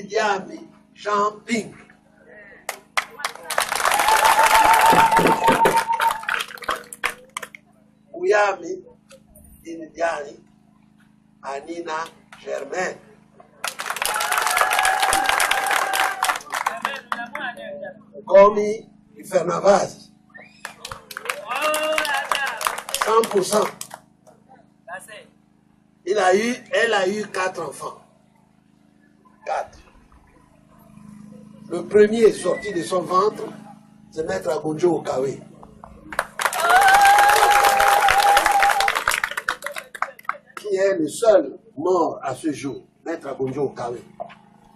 Diami Champing. Uyami Diani Anina Germaine. Gomi Fernavaz. 100%. Elle a eu 4 enfants. 4. Le premier sorti de son ventre, c'est Maître Agonjo Okawe. Qui est le seul mort à ce jour, Maître Agonjo Okawe.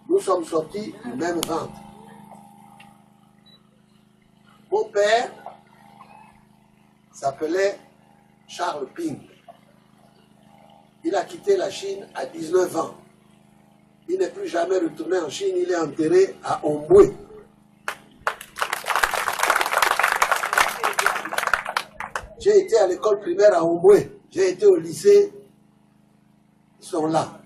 Nous sommes sortis du même ventre. Mon père s'appelait Charles Ping. Il a quitté la Chine à 19 ans. Il n'est plus jamais retourné en Chine, il est enterré à Omboué. J'ai été à l'école primaire à Omboué, j'ai été au lycée, ils sont là.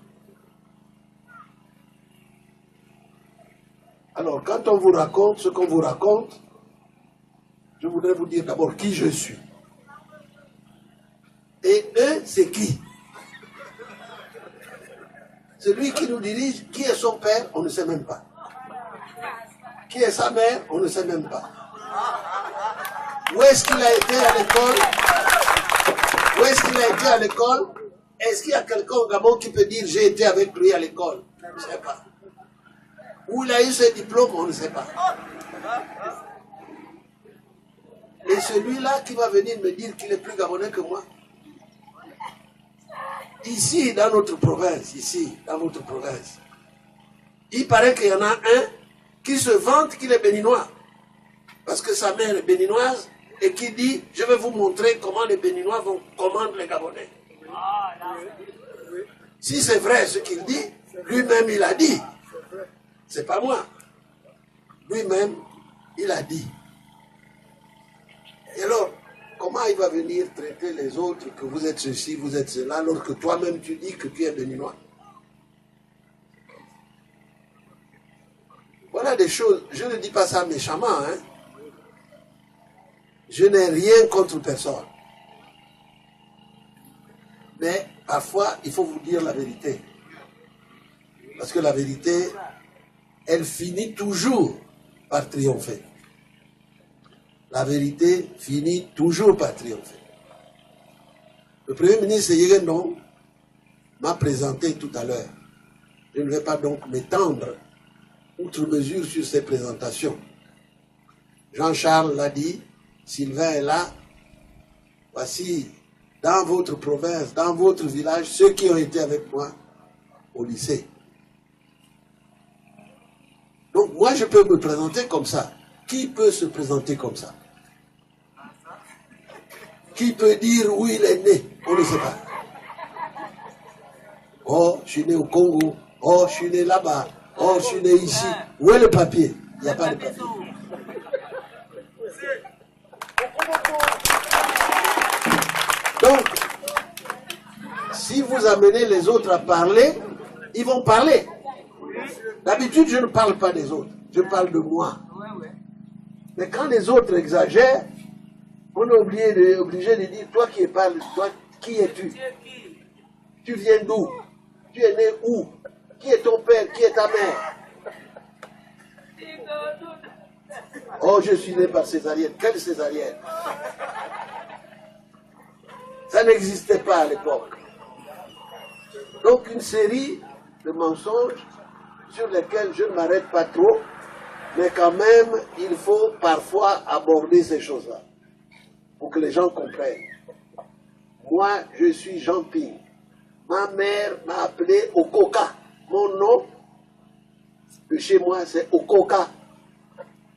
Alors, quand on vous raconte ce qu'on vous raconte, je voudrais vous dire d'abord qui je suis. Et eux, c'est qui? Celui qui nous dirige, qui est son père, on ne sait même pas. Qui est sa mère, on ne sait même pas. Où est-ce qu'il a été à l'école? Où est-ce qu'il a été à l'école? Est-ce qu'il y a quelqu'un au Gabon qui peut dire j'ai été avec lui à l'école? On ne sait pas. Où il a eu ses diplômes, on ne sait pas. Et celui-là qui va venir me dire qu'il est plus gabonais que moi, ici, dans notre province, il paraît qu'il y en a un qui se vante qu'il est béninois. Parce que sa mère est béninoise et qui dit, je vais vous montrer comment les béninois commandent les Gabonais. Si c'est vrai ce qu'il dit, lui-même il a dit. C'est pas moi. Lui-même, il a dit. Et alors, comment il va venir traiter les autres que vous êtes ceci, vous êtes cela, alors que toi-même tu dis que tu es béninois? Voilà des choses, je ne dis pas ça méchamment, hein. Je n'ai rien contre personne. Mais parfois, il faut vous dire la vérité. Parce que la vérité, elle finit toujours par triompher. La vérité finit toujours par triompher. Le Premier ministre Yegendon m'a présenté tout à l'heure. Je ne vais pas donc m'étendre outre mesure sur ces présentations. Jean-Charles l'a dit, Sylvain est là. Voici, dans votre province, dans votre village, ceux qui ont été avec moi au lycée. Donc moi, je peux me présenter comme ça. Qui peut se présenter comme ça? Qui peut dire où il est né? On ne sait pas. Oh, je suis né au Congo. Oh, je suis né là-bas. Oh, je suis né ici. Où est le papier? Il n'y a pas de papier. Donc, si vous amenez les autres à parler, ils vont parler. D'habitude, je ne parle pas des autres. Je parle de moi. Mais quand les autres exagèrent, on est obligé de dire, toi qui parles, toi, qui es-tu? Tu viens d'où? Tu es né où? Qui est ton père? Qui est ta mère? Oh, je suis né par césarienne. Quelle césarienne? Ça n'existait pas à l'époque. Donc une série de mensonges sur lesquels je ne m'arrête pas trop, mais quand même, il faut parfois aborder ces choses-là, pour que les gens comprennent. Moi, je suis Jean Ping. Ma mère m'a appelé Okoka. Mon nom de chez moi, c'est Okoka.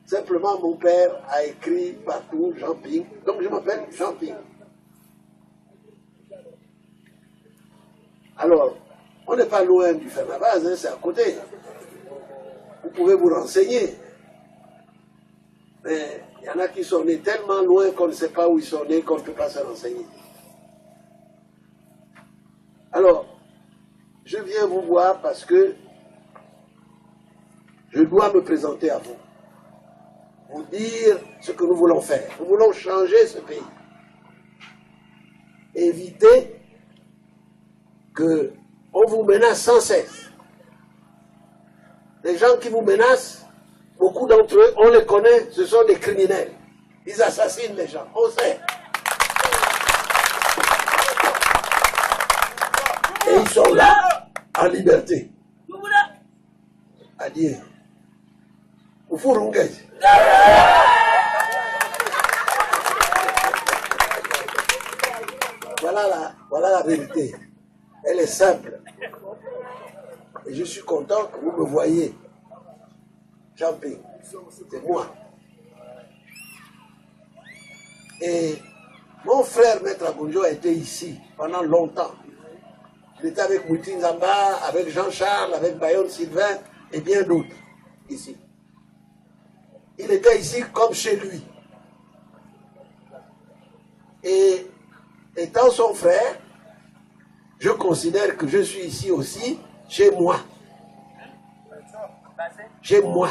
Simplement, mon père a écrit partout Jean Ping. Donc, je m'appelle Jean Ping. Alors, on n'est pas loin du Fernavaz, hein, c'est à côté. Vous pouvez vous renseigner. Mais il y en a qui sont nés tellement loin qu'on ne sait pas où ils sont nés, qu'on ne peut pas se renseigner. Alors, je viens vous voir parce que je dois me présenter à vous. Vous dire ce que nous voulons faire. Nous voulons changer ce pays. Éviter qu'on vous menace sans cesse. Les gens qui vous menacent, beaucoup d'entre eux, on les connaît, ce sont des criminels. Ils assassinent les gens, on sait. Et ils sont là, en liberté. À dire, vous fourrez. Voilà la vérité. Elle est simple. Et je suis content que vous me voyez. Champing, c'est moi. Et mon frère Maître Agunjo a été ici pendant longtemps. Il était avec Mouti Nzamba, avec Jean-Charles, avec Bayon Sylvain et bien d'autres ici. Il était ici comme chez lui. Et étant son frère, je considère que je suis ici aussi chez moi. Chez moi.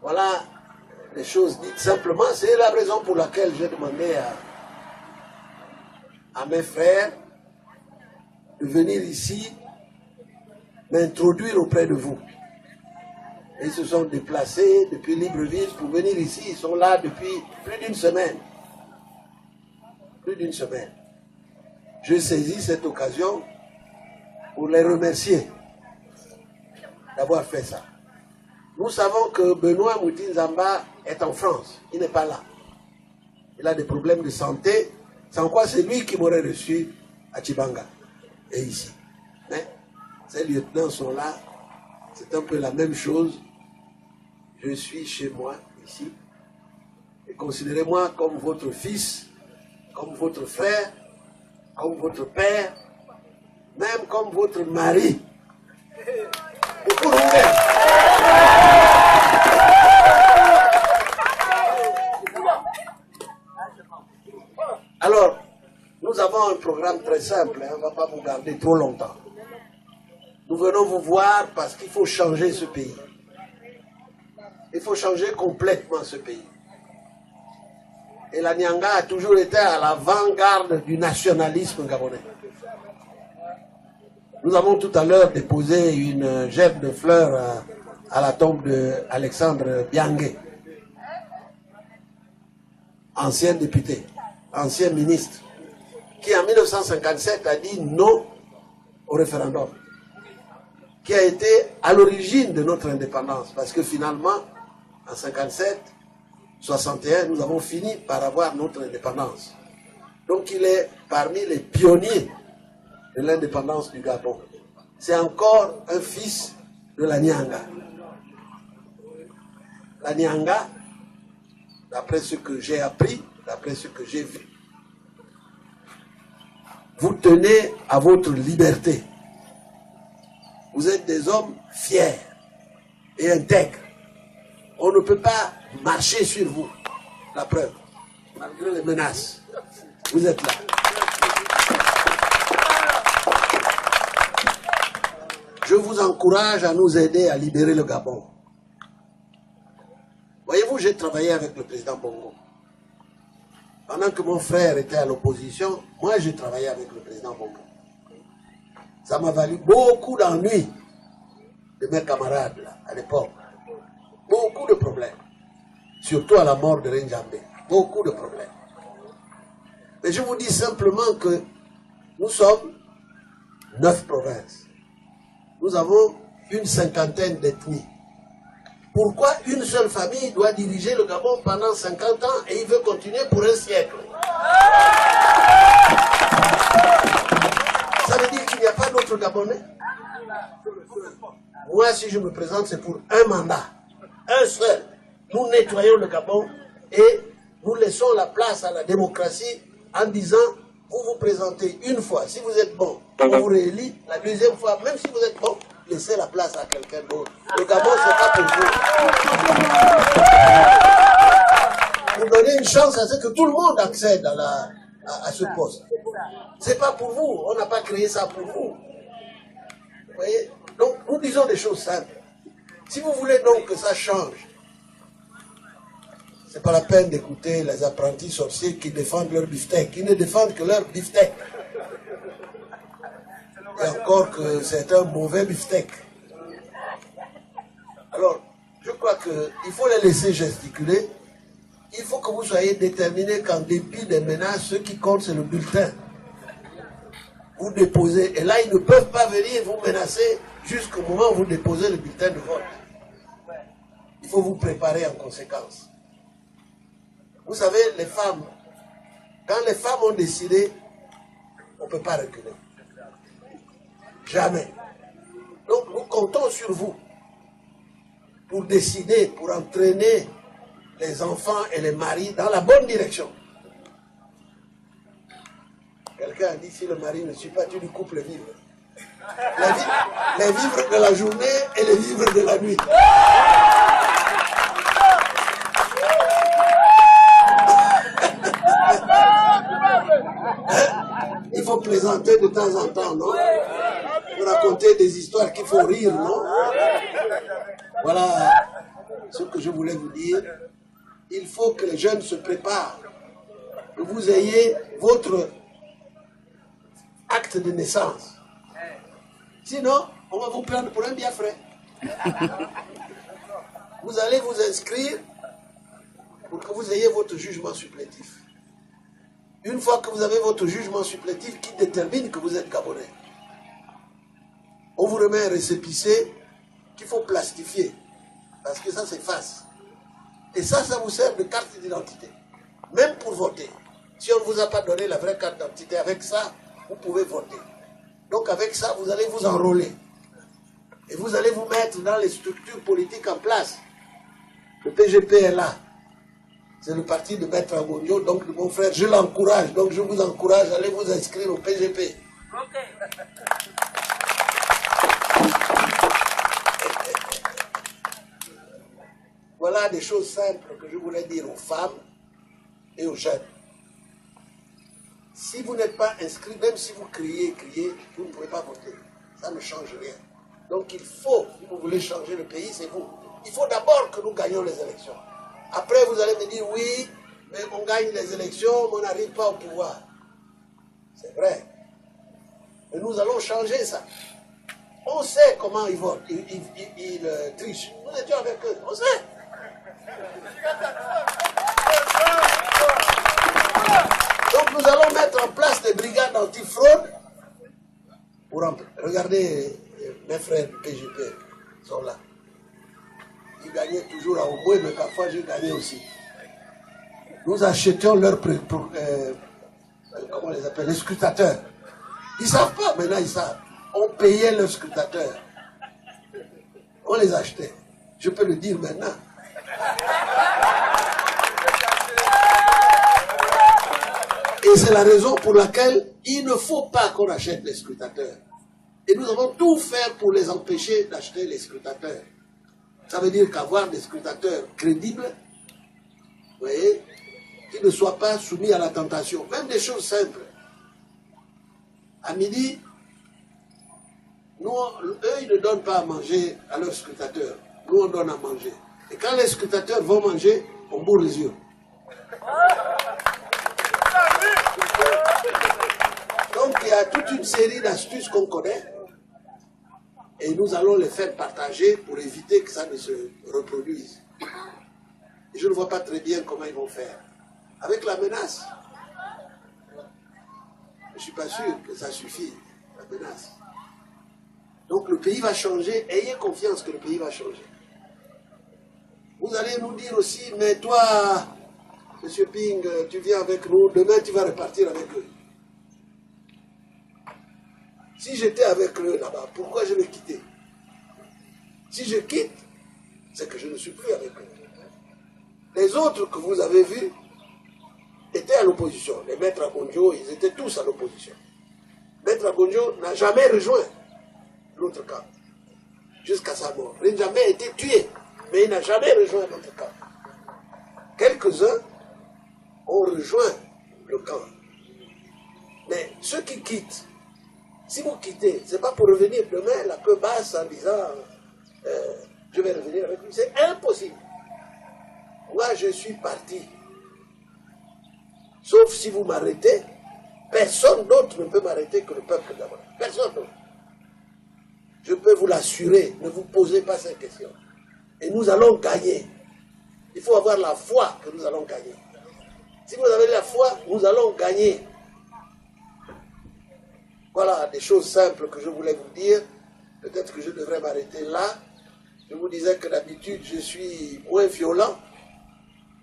Voilà les choses dites simplement. C'est la raison pour laquelle j'ai demandé à mes frères de venir ici m'introduire auprès de vous. Ils se sont déplacés depuis Libreville pour venir ici. Ils sont là depuis plus d'une semaine. Plus d'une semaine. Je saisis cette occasion pour les remercier d'avoir fait ça. Nous savons que Benoît Mouti Nzamba est en France. Il n'est pas là. Il a des problèmes de santé. Sans quoi c'est lui qui m'aurait reçu à Tchibanga et ici. Mais ces lieutenants sont là. C'est un peu la même chose. Je suis chez moi ici. Et considérez-moi comme votre fils, comme votre frère, comme votre père, même comme votre mari. Beaucoup de Alors, nous avons un programme très simple, on ne va pas vous garder trop longtemps. Nous venons vous voir parce qu'il faut changer ce pays. Il faut changer complètement ce pays. Et la Nyanga a toujours été à l'avant-garde du nationalisme gabonais. Nous avons tout à l'heure déposé une gerbe de fleurs à la tombe d'Alexandre Biangué, ancien député, ancien ministre, qui en 1957 a dit non au référendum, qui a été à l'origine de notre indépendance, parce que finalement, en 57, 61, nous avons fini par avoir notre indépendance. Donc il est parmi les pionniers de l'indépendance du Gabon. C'est encore un fils de la Nyanga. La Nyanga, d'après ce que j'ai appris, d'après ce que j'ai vu, vous tenez à votre liberté. Vous êtes des hommes fiers et intègres. On ne peut pas marcher sur vous. La preuve, malgré les menaces, vous êtes là. Je vous encourage à nous aider à libérer le Gabon. Voyez-vous, j'ai travaillé avec le président Bongo. Pendant que mon frère était à l'opposition, moi j'ai travaillé avec le président Bongo. Ça m'a valu beaucoup d'ennuis de mes camarades là, à l'époque. Beaucoup de problèmes. Surtout à la mort de Renjambe. Beaucoup de problèmes. Mais je vous dis simplement que nous sommes 9 provinces. Nous avons une cinquantaine d'ethnies. Pourquoi une seule famille doit diriger le Gabon pendant 50 ans et il veut continuer pour un siècle? Ça veut dire qu'il n'y a pas d'autres Gabonais? Moi, si je me présente, c'est pour un mandat. Un seul. Nous nettoyons le Gabon et nous laissons la place à la démocratie en disant, vous vous présentez une fois, si vous êtes bon, on vous réélit, la deuxième fois, même si vous êtes bon, laissez la place à quelqu'un d'autre. Le Gabon, c'est pas pour vous. Vous donnez une chance à ce que tout le monde accède à ce poste. C'est pas pour vous, on n'a pas créé ça pour vous. Vous voyez? Donc nous disons des choses simples. Si vous voulez donc que ça change, c'est pas la peine d'écouter les apprentis sorciers qui défendent leur beefsteak. Ils ne défendent que leur beefsteak. Et encore que c'est un mauvais beefsteak. Alors, je crois qu'il faut les laisser gesticuler. Il faut que vous soyez déterminés qu'en dépit des menaces, ce qui compte, c'est le bulletin. Vous déposez, et là, ils ne peuvent pas venir vous menacer jusqu'au moment où vous déposez le bulletin de vote. Il faut vous préparer en conséquence. Vous savez, les femmes, quand les femmes ont décidé, on ne peut pas reculer. Jamais. Donc, nous comptons sur vous pour décider, pour entraîner les enfants et les maris dans la bonne direction. Quelqu'un a dit, si le mari ne suit pas, tu lui coupes le vivre. Les vivres de la journée et les vivres de la nuit. Il faut plaisanter de temps en temps, non? Pour raconter des histoires qu'il faut rire, non? Voilà ce que je voulais vous dire. Il faut que les jeunes se préparent, que vous ayez votre acte de naissance. Sinon, on va vous prendre pour un biafrais. Vous allez vous inscrire pour que vous ayez votre jugement supplétif. Une fois que vous avez votre jugement supplétif qui détermine que vous êtes Gabonais, on vous remet un récépissé qu'il faut plastifier, parce que ça s'efface. Et ça vous sert de carte d'identité, même pour voter. Si on ne vous a pas donné la vraie carte d'identité, avec ça, vous pouvez voter. Donc avec ça, vous allez vous enrôler. Et vous allez vous mettre dans les structures politiques en place. Le PGP est là. C'est le parti de Maître Agonio, donc mon frère, je l'encourage. Donc je vous encourage, allez vous inscrire au PGP. Voilà des choses simples que je voulais dire aux femmes et aux jeunes. Si vous n'êtes pas inscrit, même si vous criez, vous ne pouvez pas voter. Ça ne change rien. Donc il faut, si vous voulez changer le pays, c'est vous. Il faut d'abord que nous gagnions les élections. Après, vous allez me dire, oui, mais on gagne les élections, mais on n'arrive pas au pouvoir. C'est vrai. Mais nous allons changer ça. On sait comment ils votent, ils trichent. Nous étions avec eux, on sait. Donc nous allons mettre en place des brigades anti-fraude pour regarder mes frères du PGP, ils sont là. Ils gagnaient toujours à Omoué, mais parfois j'ai gagné aussi. Nous achetions leurs comment on les appelle, les scrutateurs. Ils ne savent pas, maintenant ils savent. On payait leurs scrutateurs. On les achetait. Je peux le dire maintenant. Et c'est la raison pour laquelle il ne faut pas qu'on achète les scrutateurs. Et nous avons tout fait pour les empêcher d'acheter les scrutateurs. Ça veut dire qu'avoir des scrutateurs crédibles, vous voyez, qui ne soient pas soumis à la tentation. Même des choses simples. À midi, eux, ils ne donnent pas à manger à leurs scrutateurs. Nous, on donne à manger. Et quand les scrutateurs vont manger, on bourre les yeux. Donc, il y a toute une série d'astuces qu'on connaît. Et nous allons les faire partager pour éviter que ça ne se reproduise. Et je ne vois pas très bien comment ils vont faire. Avec la menace. Je ne suis pas sûr que ça suffit, la menace. Donc le pays va changer. Ayez confiance que le pays va changer. Vous allez nous dire aussi, mais toi, M. Ping, tu viens avec nous, demain tu vas repartir avec eux. Si j'étais avec eux là-bas, pourquoi je vais quitter? Si je quitte, c'est que je ne suis plus avec eux. Les autres que vous avez vus étaient à l'opposition. Les maîtres Agonjo, ils étaient tous à l'opposition. Maître Agonjo n'a jamais rejoint l'autre camp, jusqu'à sa mort. Il n'a jamais été tué, mais il n'a jamais rejoint l'autre camp. Quelques-uns ont rejoint le camp ceux qui quittent, si vous quittez, ce n'est pas pour revenir demain la queue basse en disant je vais revenir avec lui. C'est impossible. Moi, je suis parti. Sauf si vous m'arrêtez, personne d'autre ne peut m'arrêter que le peuple gabonais. Personne d'autre. Je peux vous l'assurer, ne vous posez pas cette question. Et nous allons gagner. Il faut avoir la foi que nous allons gagner. Si vous avez la foi, nous allons gagner. Voilà des choses simples que je voulais vous dire. Peut-être que je devrais m'arrêter là. Je vous disais que d'habitude, je suis moins violent.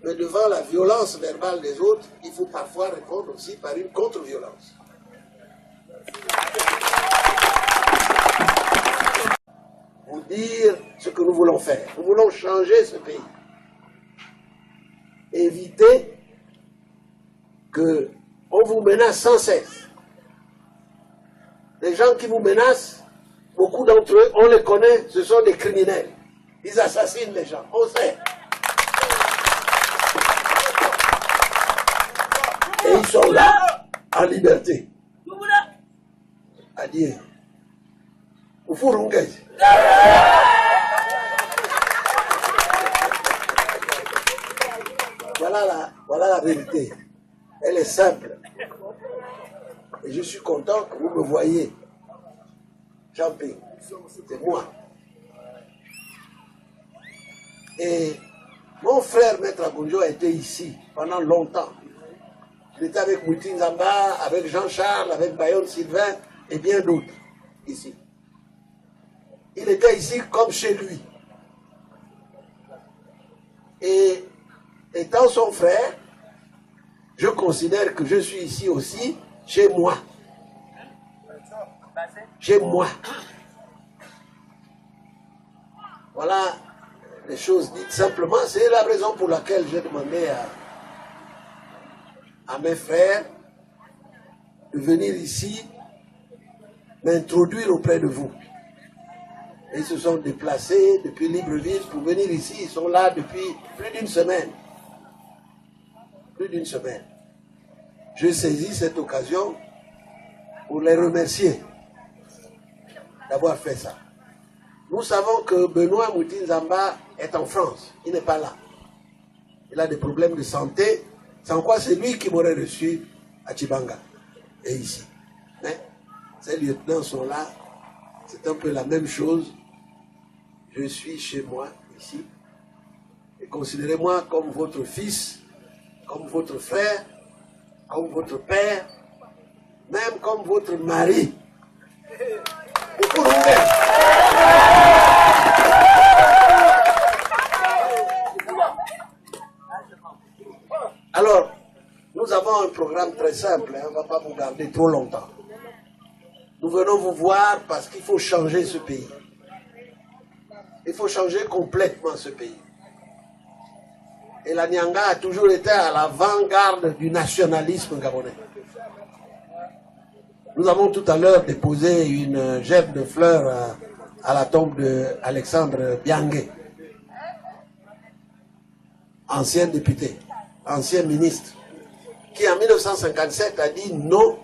Mais devant la violence verbale des autres, il faut parfois répondre aussi par une contre-violence. Vous dire ce que nous voulons faire. Nous voulons changer ce pays. Éviter qu'on vous menace sans cesse. Les gens qui vous menacent, beaucoup d'entre eux, on les connaît, ce sont des criminels. Ils assassinent les gens, on sait. Et ils sont là, en liberté. Adieu. Voilà la vérité. Elle est simple. Et je suis content que vous me voyez. Jean-Ping, c'est moi. Et mon frère Maître Agonjo a été ici pendant longtemps. Il était avec Mouti Nzamba, avec Jean-Charles, avec Bayon Sylvain et bien d'autres ici. Il était ici comme chez lui. Et étant son frère, je considère que je suis ici aussi chez moi. Chez moi. Voilà les choses dites simplement. C'est la raison pour laquelle j'ai demandé à mes frères de venir ici m'introduire auprès de vous. Ils se sont déplacés depuis Libreville pour venir ici. Ils sont là depuis plus d'une semaine. Plus d'une semaine. Je saisis cette occasion pour les remercier d'avoir fait ça. Nous savons que Benoît Mouti Nzamba est en France. Il n'est pas là. Il a des problèmes de santé. Sans quoi c'est lui qui m'aurait reçu à Tchibanga et ici. Mais ces lieutenants sont là. C'est un peu la même chose. Je suis chez moi, ici. Et considérez-moi comme votre fils, comme votre frère, comme votre père, même comme votre mari. Beaucoup de Alors, nous avons un programme très simple, on ne va pas vous garder trop longtemps. Nous venons vous voir parce qu'il faut changer ce pays. Il faut changer complètement ce pays. Et la Nyanga a toujours été à l'avant-garde du nationalisme gabonais. Nous avons tout à l'heure déposé une gerbe de fleurs à la tombe d'Alexandre Biangué, ancien député, ancien ministre, qui en 1957 a dit non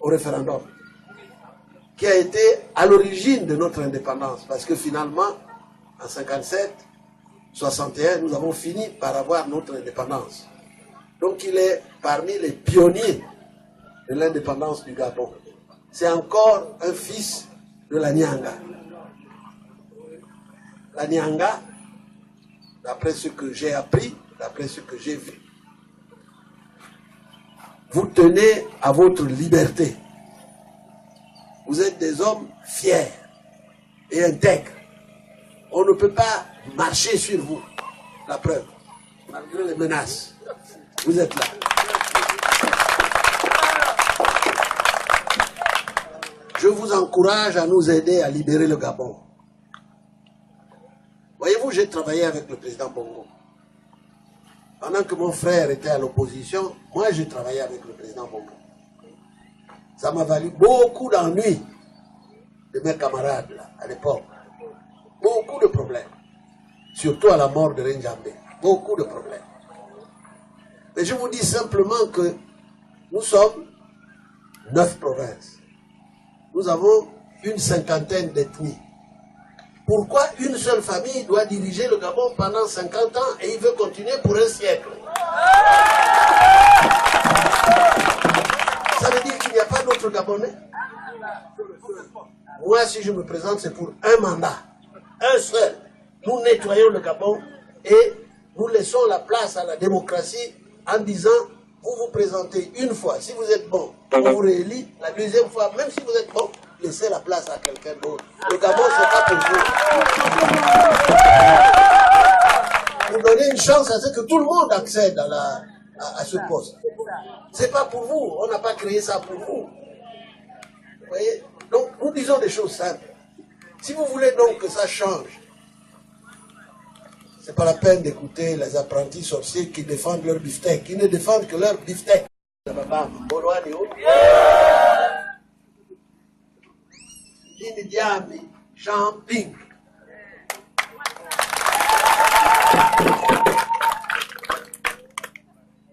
au référendum, qui a été à l'origine de notre indépendance, parce que finalement, en 57, 61, nous avons fini par avoir notre indépendance. Donc il est parmi les pionniers de l'indépendance du Gabon. C'est encore un fils de la Nyanga. La Nyanga, d'après ce que j'ai appris, d'après ce que j'ai vu, vous tenez à votre liberté. Vous êtes des hommes fiers et intègres. On ne peut pas marcher sur vous. La preuve, malgré les menaces, vous êtes là. Je vous encourage à nous aider à libérer le Gabon. Voyez-vous, j'ai travaillé avec le président Bongo. Pendant que mon frère était à l'opposition, moi j'ai travaillé avec le président Bongo. Ça m'a valu beaucoup d'ennuis de mes camarades là, à l'époque. Beaucoup de problèmes. Surtout à la mort de Renjambé. Beaucoup de problèmes. Mais je vous dis simplement que nous sommes 9 provinces. Nous avons une cinquantaine d'ethnies. Pourquoi une seule famille doit diriger le Gabon pendant 50 ans et il veut continuer pour un siècle? Ça veut dire qu'il n'y a pas d'autres Gabonais? Moi, si je me présente, c'est pour un mandat. Un seul. Nous nettoyons le Gabon et nous laissons la place à la démocratie en disant, vous vous présentez une fois, si vous êtes bon, on vous réélit. La deuxième fois, même si vous êtes bon, laissez la place à quelqu'un d'autre. Le Gabon, c'est pas pour vous. Vous donnez une chance à ce que tout le monde accède à ce poste. C'est pas pour vous. On n'a pas créé ça pour vous. Vous voyez? Donc, nous disons des choses simples. Si vous voulez donc que ça change, c'est pas la peine d'écouter les apprentis sorciers qui défendent leur beefsteak. Ils ne défendent que leur beefsteak. Indiami, champing.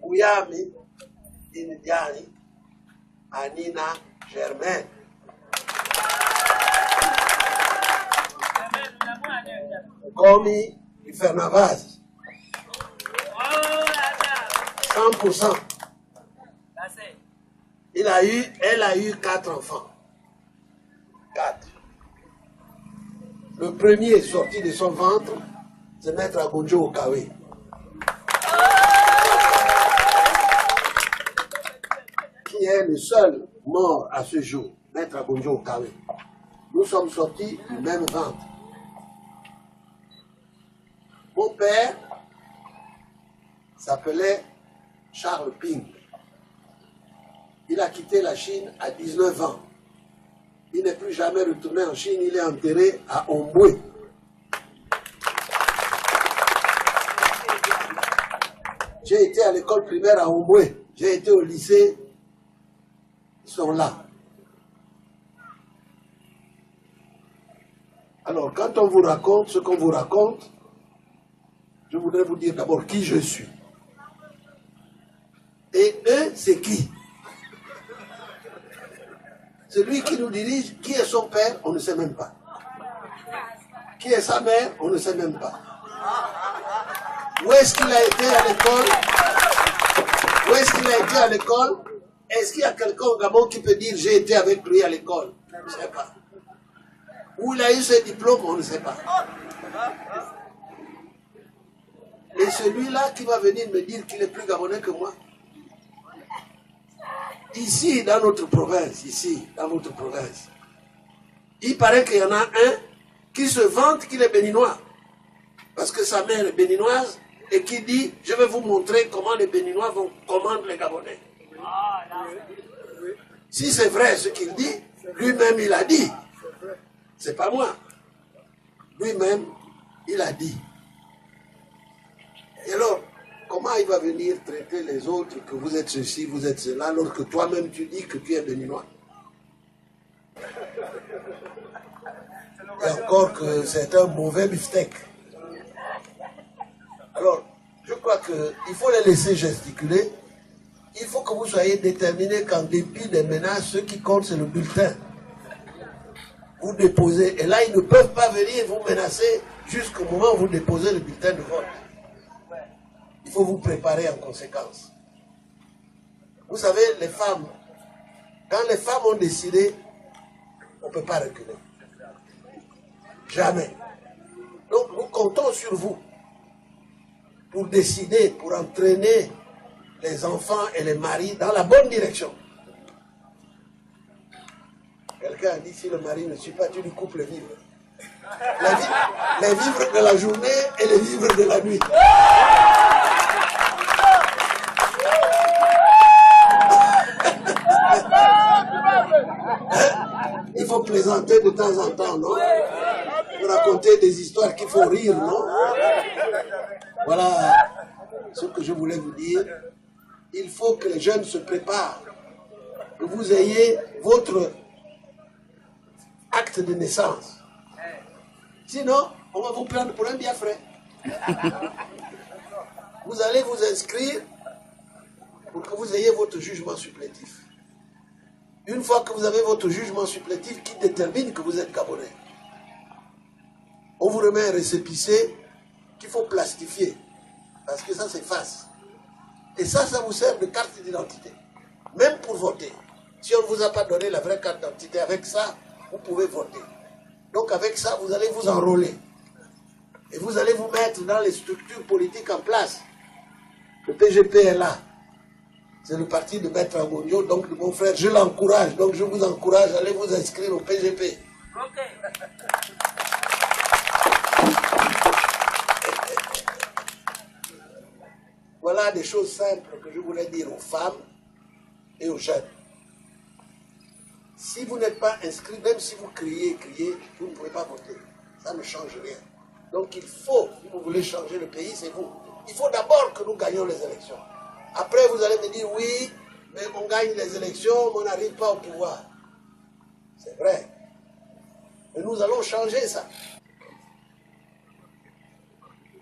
Ouyami, Indiani, Anina, Germaine. Gomi, Fernavaz. 100%. Elle a eu 4 enfants. 4. Le premier sorti de son ventre, c'est Maître Agonjo Okawe. Qui est le seul mort à ce jour, Maître Agonjo Okawe. Nous sommes sortis du même ventre. Mon père s'appelait Charles Ping. Il a quitté la Chine à 19 ans. Il n'est plus jamais retourné en Chine, il est enterré à Omboué. J'ai été à l'école primaire à Omboué. J'ai été au lycée. Ils sont là. Alors, quand on vous raconte ce qu'on vous raconte, je voudrais vous dire d'abord qui je suis. Et eux, c'est qui? Celui qui nous dirige, qui est son père, on ne sait même pas. Qui est sa mère, on ne sait même pas. Où est-ce qu'il a été à l'école? Où est-ce qu'il a été à l'école? Est-ce qu'il y a quelqu'un au Gabon qui peut dire j'ai été avec lui à l'école? On ne sait pas. Où il a eu ses diplômes, on ne sait pas. Et celui-là qui va venir me dire qu'il est plus gabonais que moi, ici, dans notre province, il paraît qu'il y en a un qui se vante qu'il est béninois. Parce que sa mère est béninoise et qui dit, je vais vous montrer comment les Béninois commandent les Gabonais. Si c'est vrai ce qu'il dit, lui-même il a dit. C'est pas moi. Lui-même, il a dit. Et alors, comment il va venir traiter les autres que vous êtes ceci, vous êtes cela, alors que toi-même tu dis que tu es béninois? Et encore que c'est un mauvais beefsteak. Alors, je crois qu'il faut les laisser gesticuler. Il faut que vous soyez déterminés qu'en dépit des menaces, ce qui compte, c'est le bulletin. Vous déposez, et là, ils ne peuvent pas venir vous menacer jusqu'au moment où vous déposez le bulletin de vote. Il faut vous préparer en conséquence. Vous savez, les femmes, quand les femmes ont décidé, on ne peut pas reculer. Jamais. Donc, nous comptons sur vous pour décider, pour entraîner les enfants et les maris dans la bonne direction. Quelqu'un a dit, si le mari ne suit pas, tu lui coupes les vivres. Les vivres de la journée et les vivres de la nuit. Il faut plaisanter de temps en temps, non? Pour raconter des histoires qui font rire, non? Voilà ce que je voulais vous dire. Il faut que les jeunes se préparent, que vous ayez votre acte de naissance. Sinon, on va vous prendre pour un biafrais. Vous allez vous inscrire pour que vous ayez votre jugement supplétif. Une fois que vous avez votre jugement supplétif qui détermine que vous êtes Gabonais, on vous remet un récépissé qu'il faut plastifier. Parce que ça s'efface. Et ça vous sert de carte d'identité. Même pour voter. Si on ne vous a pas donné la vraie carte d'identité, avec ça, vous pouvez voter. Donc avec ça, vous allez vous enrôler. Et vous allez vous mettre dans les structures politiques en place. Le PGP est là. C'est le parti de Maître Agonio, donc de mon frère. Je l'encourage. Donc je vous encourage à aller vous inscrire au PGP. Ok. Voilà des choses simples que je voulais dire aux femmes et aux jeunes. Si vous n'êtes pas inscrit, même si vous criez, vous ne pouvez pas voter. Ça ne change rien. Donc il faut, si vous voulez changer le pays, c'est vous. Il faut d'abord que nous gagnions les élections. Après, vous allez me dire, oui, mais on gagne les élections, mais on n'arrive pas au pouvoir. C'est vrai. Mais nous allons changer ça.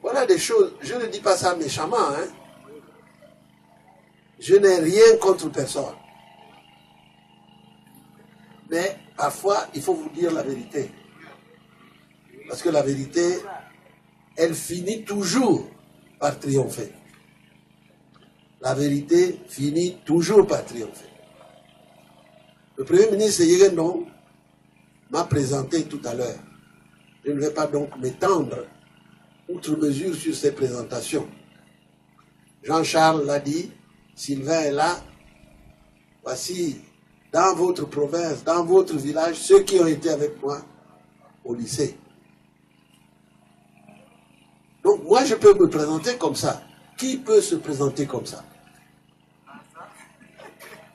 Voilà des choses, je ne dis pas ça méchamment, hein. Je n'ai rien contre personne. Mais parfois, il faut vous dire la vérité. Parce que la vérité, elle finit toujours par triompher. La vérité finit toujours par triompher. Le Premier ministre Yegendon m'a présenté tout à l'heure. Je ne vais pas donc m'étendre outre mesure sur ces présentations. Jean-Charles l'a dit, Sylvain est là. Voici, dans votre province, dans votre village, ceux qui ont été avec moi au lycée. Donc moi, je peux me présenter comme ça. Qui peut se présenter comme ça?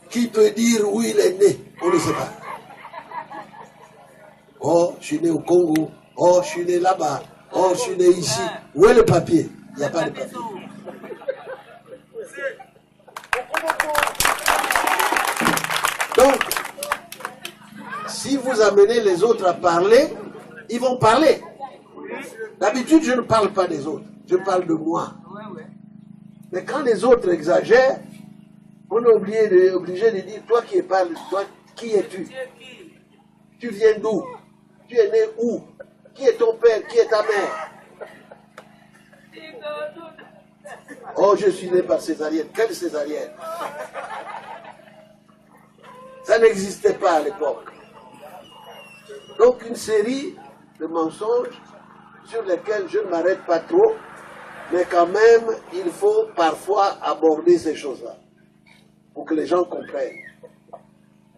Qui peut dire où il est né? On ne sait pas. Oh, je suis né au Congo. Oh, je suis né là-bas. Oh, je suis né ici. Où est le papier? Il n'y a pas de papier. Donc, si vous amenez les autres à parler, ils vont parler. D'habitude, je ne parle pas des autres. Je parle de moi. Mais quand les autres exagèrent, on est obligé de dire, toi qui parles, toi, qui es-tu? Tu viens d'où? Tu es né où? Qui est ton père? Qui est ta mère? Oh, je suis né par césarienne. Quelle césarienne? Ça n'existait pas à l'époque. Donc une série de mensonges sur lesquels je ne m'arrête pas trop, mais quand même, il faut parfois aborder ces choses-là, pour que les gens comprennent.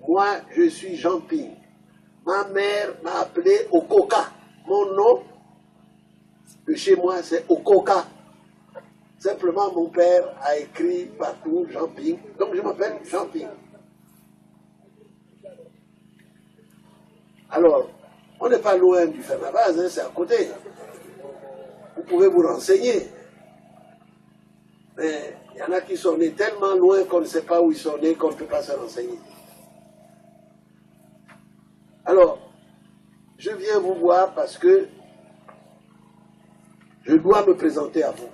Moi, je suis Jean Ping. Ma mère m'a appelé Okoka. Mon nom de chez moi, c'est Okoka. Simplement, mon père a écrit partout Jean Ping. Donc, je m'appelle Jean Ping. Alors, on n'est pas loin du Fernabase, hein, c'est à côté. Vous pouvez vous renseigner. Mais il y en a qui sont nés tellement loin qu'on ne sait pas où ils sont nés, qu'on ne peut pas se renseigner. Alors, je viens vous voir parce que je dois me présenter à vous.